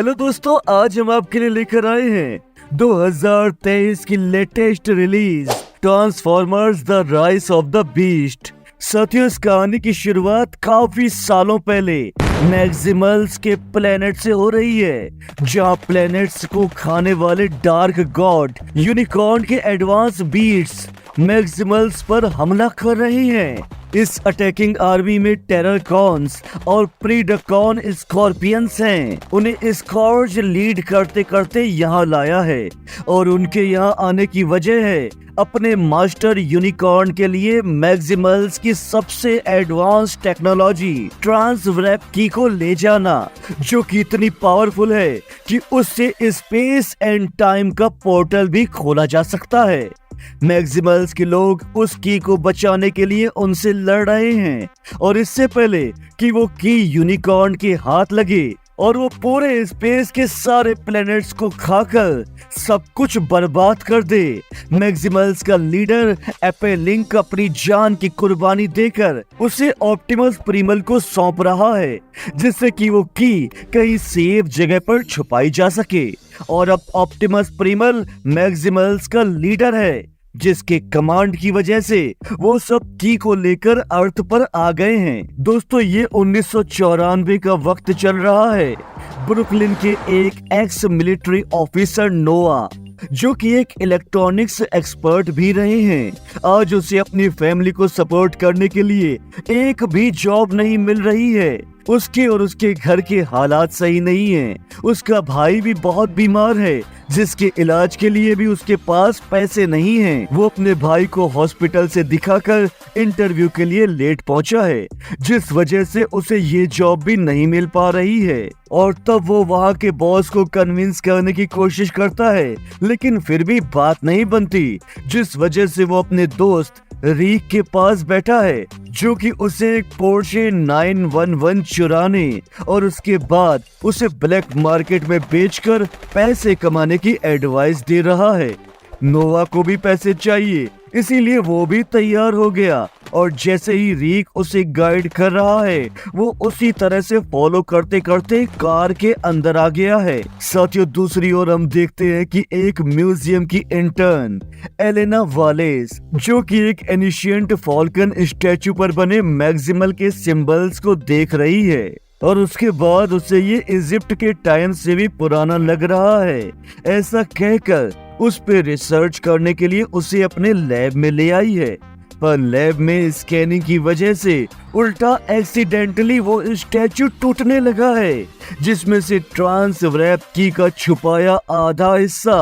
Hello दोस्तों, आज हम आपके लिए लेकर आए हैं 2023 की latest release transformers the rise of the beast. साथियों, इस कहानी की शुरुआत काफी सालों पहले मैक्सिमल्स के प्लेनेट से हो रही है, जहां प्लेनेट्स को खाने वाले डार्क गॉड यूनिकॉर्न के एडवांस बीट्स मैक्सिमल्स पर हमला कर रही हैं। इस अटैकिंग आर्मी में टेररकॉन्स और प्रीडकॉन स्कॉर्पियंस हैं। उन्हें स्कॉर्ज लीड करते करते यहाँ लाया है और उनके यहाँ आने की वजह है अपने मास्टर यूनिकॉर्न के लिए मैक्सिमल्स की सबसे एडवांस टेक्नोलॉजी ट्रांसवैप की को ले जाना, जो कि इतनी पावरफुल है कि उससे स्पेस एंड टाइम का पोर्टल भी खोला जा सकता है। मैक्सिमल्स के लोग उस की को बचाने के लिए उनसे लड़ रहे हैं और इससे पहले कि वो की यूनिकॉर्न के हाथ लगे और वो पूरे स्पेस के सारे प्लैनेट्स को खाकर सब कुछ बर्बाद कर दे, मैक्सिमल्स का लीडर एपेलिंक अपनी जान की कुर्बानी देकर उसे ऑप्टिमस प्रिमल को सौंप रहा है, जिससे कि वो की कहीं सेफ जगह पर छुपाई जा सके। और अब ऑप्टिमस प्रिमल मैक्सिमल्स का लीडर है, जिसके कमांड की वजह से वो सब की को लेकर अर्थ पर आ गए हैं। दोस्तों, ये 1994 का वक्त चल रहा है। ब्रुकलिन के एक एक्स मिलिट्री ऑफिसर नोआ, जो कि एक इलेक्ट्रॉनिक्स एक्सपर्ट भी रहे हैं, आज उसे अपनी फैमिली को सपोर्ट करने के लिए एक भी जॉब नहीं मिल रही है। उसके और उसके घर के हालात सही नहीं हैं। उसका भाई भी बहुत बीमार है, जिसके इलाज के लिए भी उसके पास पैसे नहीं हैं। वो अपने भाई को हॉस्पिटल से दिखाकर इंटरव्यू के लिए लेट पहुंचा है, जिस वजह से उसे ये जॉब भी नहीं मिल पा रही है। और तब वो वहाँ के बॉस को कन्विंस करने की कोशिश करता है, लेकिन फिर भी बात नहीं बनती, जिस वजह से वो अपने दोस्त रीक के पास बैठा है, जो कि उसे एक पोर्शे 911 चुराने और उसके बाद उसे ब्लैक मार्केट में बेचकर पैसे कमाने की एडवाइस दे रहा है। नोवा को भी पैसे चाहिए, इसीलिए वो भी तैयार हो गया और जैसे ही रीक उसे गाइड कर रहा है, वो उसी तरह से फॉलो करते करते कार के अंदर आ गया है। साथियों, दूसरी ओर हम देखते हैं कि एक म्यूजियम की इंटर्न एलेना वालेस, जो कि एक एनिशिएंट फॉल्कन स्टैचू पर बने मैक्सिमल के सिंबल्स को देख रही है और उसके बाद उसे ये इजिप्ट के टाइम से भी पुराना लग रहा है। ऐसा कहकर उस पे रिसर्च करने के लिए उसे अपने लैब में ले आई है, पर लैब में स्कैनिंग की वजह से उल्टा एक्सीडेंटली वो स्टैचू टूटने लगा है, जिसमें से ट्रांसवैप की का छुपाया आधा हिस्सा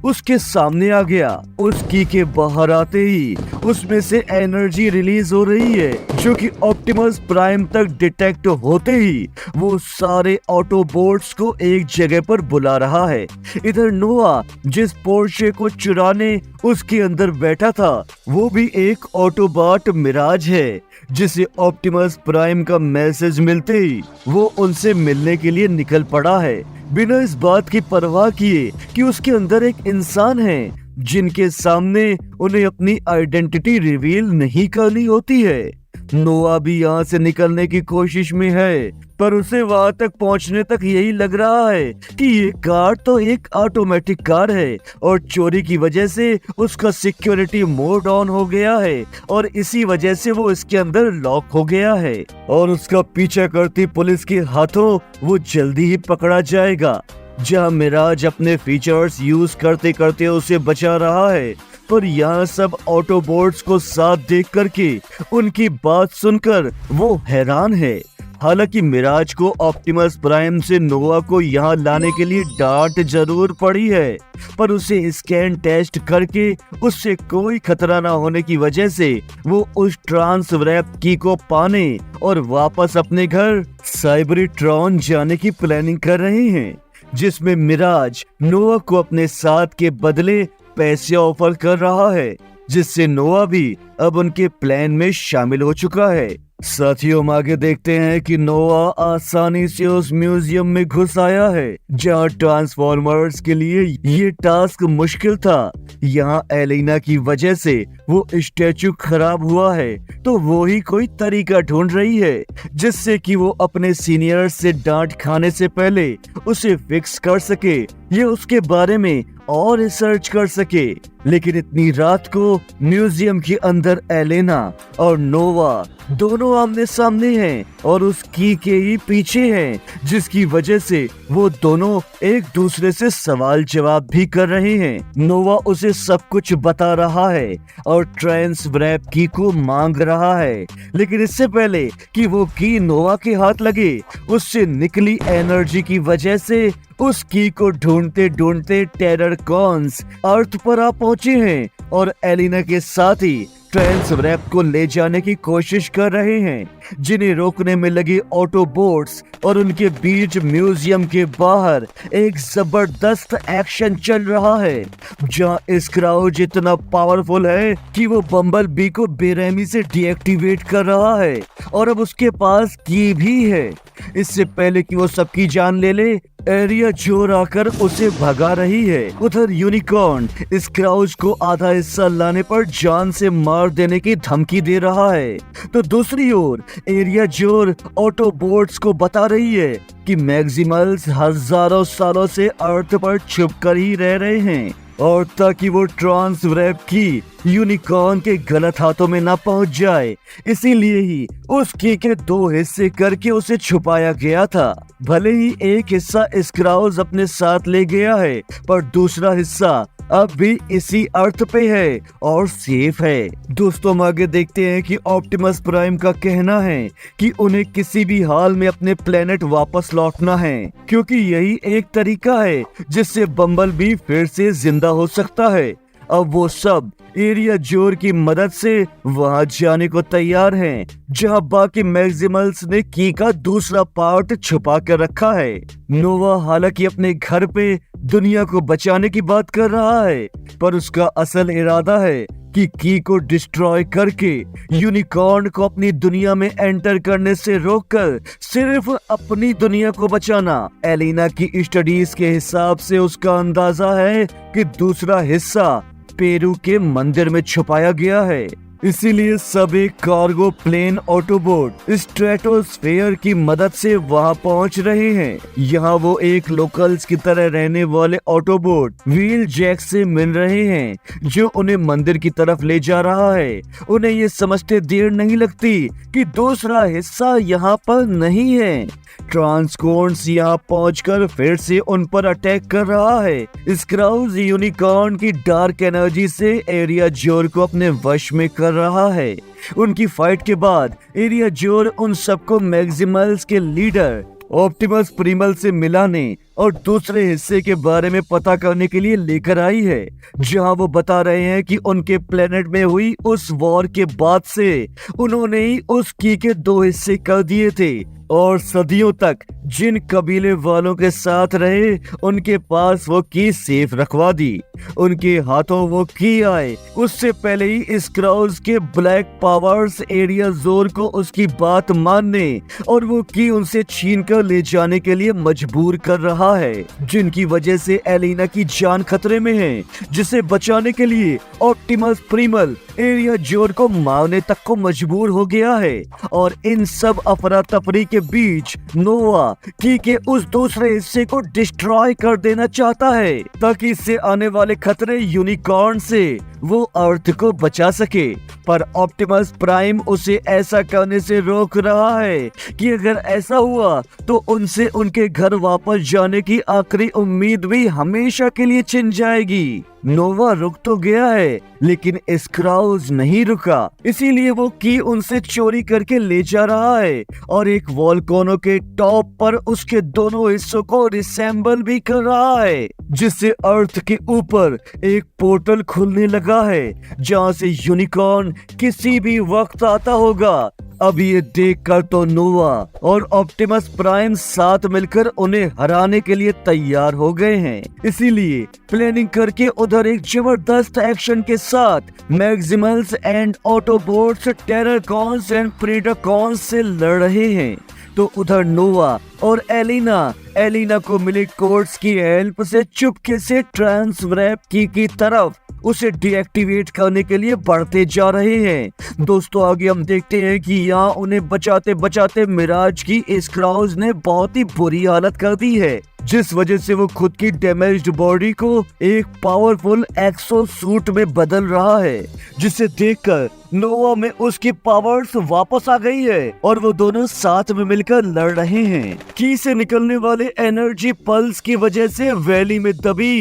उसके सामने आ गया। उस की के बाहर आते ही उसमें से एनर्जी रिलीज हो रही है, जो कि ऑप्टिमस प्राइम तक डिटेक्ट होते ही वो सारे ऑटोबोट्स को एक जगह पर बुला रहा है। इधर नोआ, जिस पोर्शे को चुराने उसके अंदर बैठा था, वो भी एक ऑटोबॉट मिराज है, जिसे ऑप्टिमस प्राइम का मैसेज मिलते ही वो उनसे मिलने के लिए निकल पड़ा है, बिना इस बात की परवाह किए कि उसके अंदर एक इंसान है, जिनके सामने उन्हें अपनी आइडेंटिटी रिवील नहीं करनी होती है। नोआ भी यहाँ से निकलने की कोशिश में है, पर उसे वहां तक पहुंचने तक यही लग रहा है कि ये कार तो एक ऑटोमेटिक कार है और चोरी की वजह से उसका सिक्योरिटी मोड ऑन हो गया है और इसी वजह से वो इसके अंदर लॉक हो गया है और उसका पीछा करती पुलिस के हाथों वो जल्दी ही पकड़ा जाएगा। जहाँ मिराज अपने फीचर्स यूज करते करते उसे बचा रहा है, पर यहाँ सब ऑटोबोट्स को साथ देख करके उनकी बात सुनकर वो हैरान है। हालांकि मिराज को ऑप्टिमस प्राइम से नोवा को यहाँ लाने के लिए डांट जरूर पड़ी है, पर उसे स्कैन टेस्ट करके उससे कोई खतरा ना होने की वजह से वो उस ट्रांसवैप की को पाने और वापस अपने घर साइबरीट्रॉन जाने की प्लानिंग कर रहे हैं, जिसमें मिराज नोवा को अपने साथ के बदले पैसे ऑफर कर रहा है, जिससे नोवा भी अब उनके प्लान में शामिल हो चुका है। साथियों, हम आगे देखते हैं कि नोवा आसानी से उस म्यूजियम में घुस आया है जहां ट्रांसफॉर्मर्स के लिए ये टास्क मुश्किल था। यहाँ एलिना की वजह से वो स्टैचू खराब हुआ है, तो वो ही कोई तरीका ढूंढ रही है जिससे कि वो अपने सीनियर से डांट खाने से पहले उसे फिक्स कर सके या उसके बारे में और रिसर्च कर सके। लेकिन इतनी रात को म्यूजियम के अंदर एलेना और नोवा दोनों आमने सामने हैं और उस की के ही पीछे हैं, जिसकी वजह से वो दोनों एक दूसरे से सवाल जवाब भी कर रहे हैं। नोवा उसे सब कुछ बता रहा है और ट्रांस रैप की को मांग रहा है, लेकिन इससे पहले कि वो की नोवा के हाथ लगे, उससे निकली एनर्जी की वजह से उस की को ढूंढते ढूंढते टेरर कॉन्स अर्थ पर आ पहुंचे हैं और एलिना के साथ ही ट्रांस रैप को ले जाने की कोशिश कर रहे हैं, जिन्हें रोकने में लगे ऑटोबोट्स और उनके बीच म्यूजियम के बाहर एक जबरदस्त एक्शन चल रहा है, जहां स्क्राउज इतना पावरफुल है कि वो बम्बल बी को बेरहमी से डीएक्टिवेट कर रहा है और अब उसके पास की भी है। इससे पहले कि वो सबकी जान ले ले, एरिया जोर आकर उसे भगा रही है। उधर यूनिकॉर्न स्क्राउज को आधा हिस्सा लाने पर जान से मार देने की धमकी दे रहा है, तो दूसरी ओर एरिया जोर ऑटोबोट्स को बता रही है कि मैक्सिमल्स हजारों सालों से अर्थ पर छुप कर ही रह रहे हैं और ताकि वो ट्रांस रैप की यूनिकॉर्न के गलत हाथों में ना पहुंच जाए, इसीलिए ही उस की के दो हिस्से करके उसे छुपाया गया था। भले ही एक हिस्सा स्क्राउज अपने साथ ले गया है, पर दूसरा हिस्सा अब भी इसी अर्थ पे है और सेफ है। दोस्तों, हम आगे देखते हैं कि ऑप्टिमस प्राइम का कहना है कि उन्हें किसी भी हाल में अपने प्लेनेट वापस लौटना है, क्योंकि यही एक तरीका है जिससे बम्बल बी फिर से जिंदा हो सकता है। अब वो सब एरिया जोर की मदद से वहां जाने को तैयार हैं, जहां बाकी मैक्सिमल्स ने की का दूसरा पार्ट छुपा कर रखा है। नोवा हालांकि अपने घर पे दुनिया को बचाने की बात कर रहा है, पर उसका असल इरादा है कि की को डिस्ट्रॉय करके यूनिकॉर्न को अपनी दुनिया में एंटर करने से रोककर सिर्फ अपनी दुनिया को बचाना। एलिना की स्टडीज के हिसाब से उसका अंदाजा है कि दूसरा हिस्सा पेरू के मंदिर में छुपाया गया है, इसीलिए सब एक कार्गो प्लेन ऑटोबोट स्ट्रेटोस्फेयर की मदद से वहां पहुंच रहे हैं। यहाँ वो एक लोकल्स की तरह रहने वाले ऑटोबोट व्हील जैक से मिल रहे हैं, जो उन्हें मंदिर की तरफ ले जा रहा है। उन्हें ये समझते देर नहीं लगती कि दूसरा हिस्सा यहाँ पर नहीं है। ट्रांसकॉर्न्स यहाँ पहुंचकर फिर से उन पर अटैक कर रहा है। स्क्राउज यूनिकॉर्न की डार्क एनर्जी से एरिया जोर को अपने वश में कर रहा है। उनकी फाइट के बाद एरिया जोर उन सबको मैक्सिमल्स के लीडर ऑप्टिमस प्रिमल से मिलाने और दूसरे हिस्से के बारे में पता करने के लिए लेकर आई है, जहां वो बता रहे हैं कि उनके प्लेनेट में हुई उस वॉर के बाद से उन्होंने ही उस की के दो हिस्से कर दिए थे और सदियों तक जिन कबीले वालों के साथ रहे उनके पास वो की सेफ रखवा दी। उनके हाथों वो की आए उससे पहले ही स्क्राउज के ब्लैक पावर्स एरिया जोर को उसकी बात मानने और वो की उनसे छीन कर ले जाने के लिए मजबूर कर रहा है, जिनकी वजह से एलिना की जान खतरे में है, जिसे बचाने के लिए ऑप्टिमस प्रिमल एरिया जोर को मारने तक को मजबूर हो गया है। और इन सब अफरा तफरी के बीच नोवा की के उस दूसरे हिस्से को डिस्ट्रॉय कर देना चाहता है, ताकि इससे आने वाले खतरे यूनिकॉर्न से वो अर्थ को बचा सके। पर ऑप्टिमस प्राइम उसे ऐसा करने से रोक रहा है कि अगर ऐसा हुआ तो उनसे उनके घर वापस जाने की आखिरी उम्मीद भी हमेशा के लिए छिन जाएगी। नोवा रुक तो गया है, लेकिन स्क्राउज नहीं रुका, इसीलिए वो की उनसे चोरी करके ले जा रहा है और एक वोल्केनो के टॉप पर उसके दोनों हिस्सों को रिसेंबल भी कर रहा है, जिससे अर्थ के ऊपर एक पोर्टल खुलने लगा है, जहां से यूनिकॉर्न किसी भी वक्त आता होगा। अब ये देखकर तो नोवा और ऑप्टिमस प्राइम साथ मिलकर उन्हें हराने के लिए तैयार हो गए हैं। इसीलिए प्लानिंग करके उधर एक जबरदस्त एक्शन के साथ मैक्सिमल्स एंड ऑटोबोट्स टेराकॉन्स एंड प्रेडाकॉन्स से लड़ रहे हैं। तो उधर नोवा और एलिना को मिली कोर्ट्स की हेल्प से चुपके से ट्रांसवैप की तरफ उसे डीएक्टिवेट करने के लिए बढ़ते जा रहे हैं। दोस्तों आगे हम देखते हैं कि यहाँ उन्हें बचाते बचाते मिराज की स्क्राउज ने बहुत ही बुरी हालत कर दी है, जिस वजह से वो खुद की डैमेज्ड बॉडी को एक पावरफुल एक्सो सूट में बदल रहा है, जिसे देखकर नोवा में उसकी पावर्स वापस आ गई है और वो दोनों साथ में मिलकर लड़ रहे हैं। की से निकलने वाले एनर्जी पल्स की वजह से वैली में दबी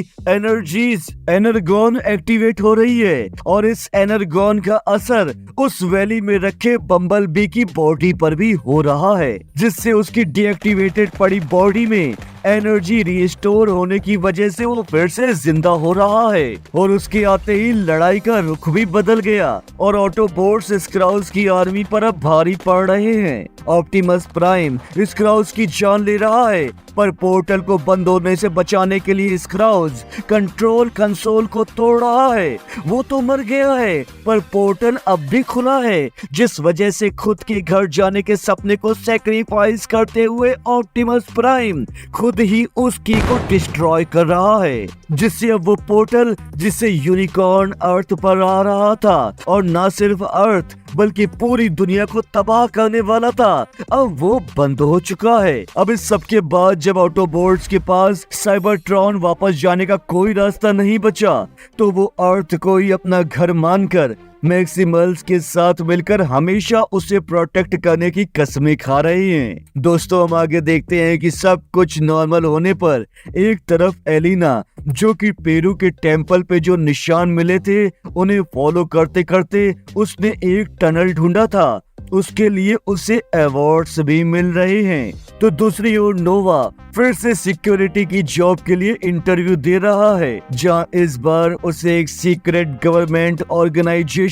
एनर्गॉन एक्टिवेट हो रही है और इस एनर्गॉन का असर उस वैली में रखे बम्बल बी की बॉडी पर भी हो रहा है, जिससे उसकी डीएक्टिवेटेड पड़ी बॉडी में एनर्जी रिस्टोर होने की वजह से वो फिर से जिंदा हो रहा है। और उसके आते ही लड़ाई का रुख भी बदल गया और ऑटोबोट्स स्क्राउज की आर्मी पर अब भारी पड़ रहे हैं। ऑप्टिमस प्राइम स्क्राउज की जान ले रहा है, पर पोर्टल को बंद होने से बचाने के लिए स्क्राउज कंट्रोल कंसोल को तोड़ रहा है। वो तो मर गया है, पर पोर्टल अब भी खुला है, जिस वजह से खुद के घर जाने के सपने को सैक्रिफाइस करते हुए ऑप्टिमस प्राइम खुद ही उस की को डिस्ट्रॉय कर रहा है, जिससे अब वो पोर्टल जिससे यूनिकॉर्न अर्थ पर आ रहा था और ना सिर्फ अर्थ बल्कि पूरी दुनिया को तबाह करने वाला था, अब वो बंद हो चुका है। अब इस सब के बाद जब ऑटोबोट्स के पास साइबरट्रॉन वापस जाने का कोई रास्ता नहीं बचा, तो वो अर्थ को ही अपना घर मानकर मैक्सिमल्स के साथ मिलकर हमेशा उसे प्रोटेक्ट करने की कस्में खा रहे हैं। दोस्तों हम आगे देखते हैं कि सब कुछ नॉर्मल होने पर एक तरफ एलिना, जो कि पेरू के टेम्पल पे जो निशान मिले थे उन्हें फॉलो करते करते उसने एक टनल ढूंढा था, उसके लिए उसे अवार्ड्स भी मिल रहे हैं। तो दूसरी ओर नोवा फिर से सिक्योरिटी की जॉब के लिए इंटरव्यू दे रहा है, जहां इस बार उसे एक सीक्रेट गवर्नमेंट ऑर्गेनाइजेशन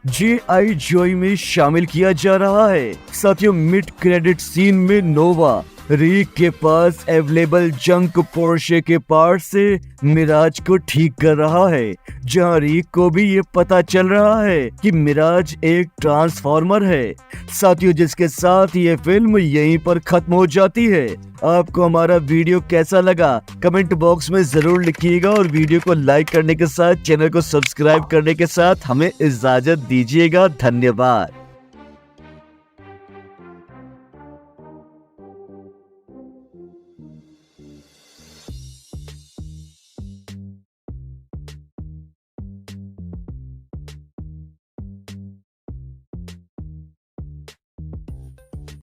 G.I. जोई में शामिल किया जा रहा है। साथियों मिड क्रेडिट सीन में नोवा रीक के पास अवेलेबल जंक पोर्शे के पार्ट से मिराज को ठीक कर रहा है, जहां रीक को भी ये पता चल रहा है कि मिराज एक ट्रांसफॉर्मर है। साथियों जिसके साथ ये फिल्म यहीं पर खत्म हो जाती है। आपको हमारा वीडियो कैसा लगा कमेंट बॉक्स में जरूर लिखिएगा और वीडियो को लाइक करने के साथ चैनल को सब्सक्राइब करने के साथ हमें इजाजत दीजिएगा। धन्यवाद।